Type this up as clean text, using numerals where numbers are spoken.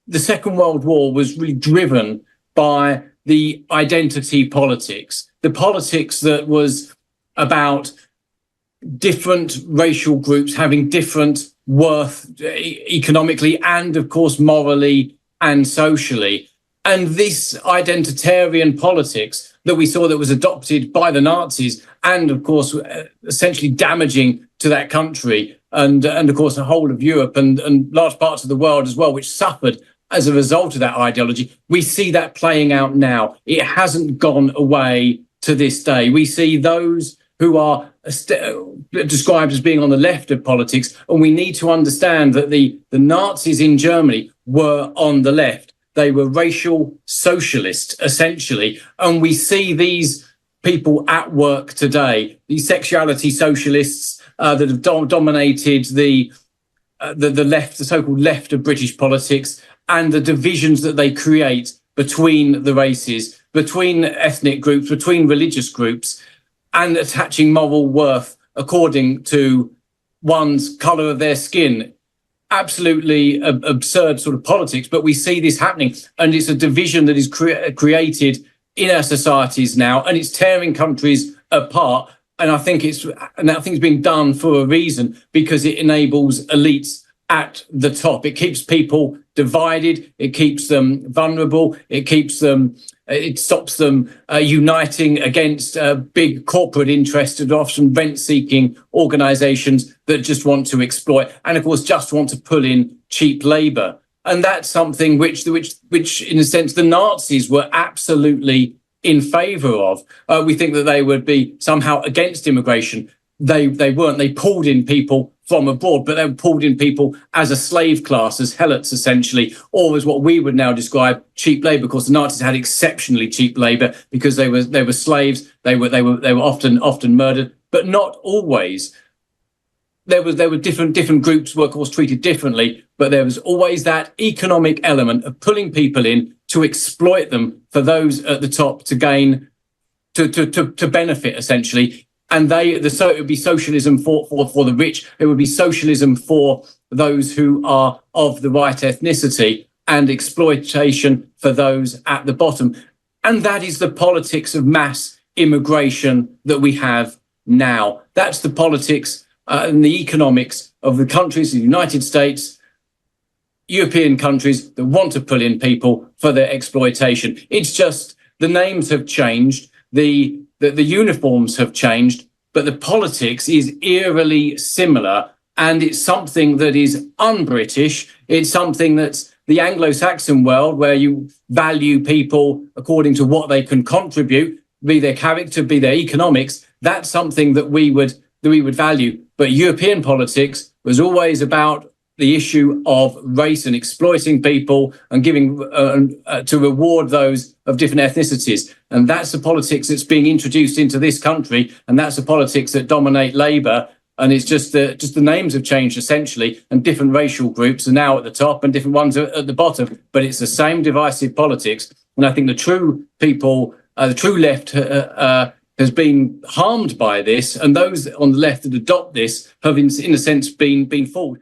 the Second World War was really driven by the identity politics, the politics that was about different racial groups having different worth economically and, of course, morally and socially. And this identitarian politics that we saw that was adopted by the Nazis and, of course, essentially damaging to that country and of course, the whole of Europe and large parts of the world as well, which suffered as a result of that ideology. We see that playing out now. It hasn't gone away to this day. We see those who are described as being on the left of politics, and we need to understand that the Nazis in Germany were on the left. They were racial socialists, essentially, and we see these people at work today, these sexuality socialists that have dominated the left, the so-called left of British politics, and the divisions that they create between the races, between ethnic groups, between religious groups, and attaching moral worth according to one's colour of their skin. Absolutely absurd sort of politics, but we see this happening, and it's a division that is created in our societies now, and it's tearing countries apart. And I think it's being done for a reason, because it enables elites at the top. It keeps people divided. It keeps them vulnerable. It stops them uniting against big corporate interests and often rent-seeking organisations that just want to exploit and, of course, just want to pull in cheap labour. And that's something which, in a sense, the Nazis were absolutely in favour of. We think that they would be somehow against immigration. They weren't. They pulled in people from abroad, but they were pulled in people as a slave class, as helots essentially, or as what we would now describe cheap labour. Because the Nazis had exceptionally cheap labour because they were slaves. They were often murdered, but not always. There were different groups were of course treated differently, but there was always that economic element of pulling people in to exploit them for those at the top to gain to benefit essentially. And so it would be socialism for the rich. It would be socialism for those who are of the right ethnicity, and exploitation for those at the bottom. And that is the politics of mass immigration that we have now. That's the politics and the economics of the countries, the United States, European countries that want to pull in people for their exploitation. It's just the names have changed. The uniforms have changed, but the politics is eerily similar, and it's something that is un-British. It's something that's the Anglo-Saxon world, where you value people according to what they can contribute, be their character, be their economics. That's something that we would value. But European politics was always about the issue of race and exploiting people and giving to reward those of different ethnicities. And that's the politics that's being introduced into this country. And that's the politics that dominate Labour. And it's just the names have changed essentially, and different racial groups are now at the top and different ones are at the bottom. But it's the same divisive politics. And I think the true people, the true left has been harmed by this. And those on the left that adopt this have, in a sense, been fooled.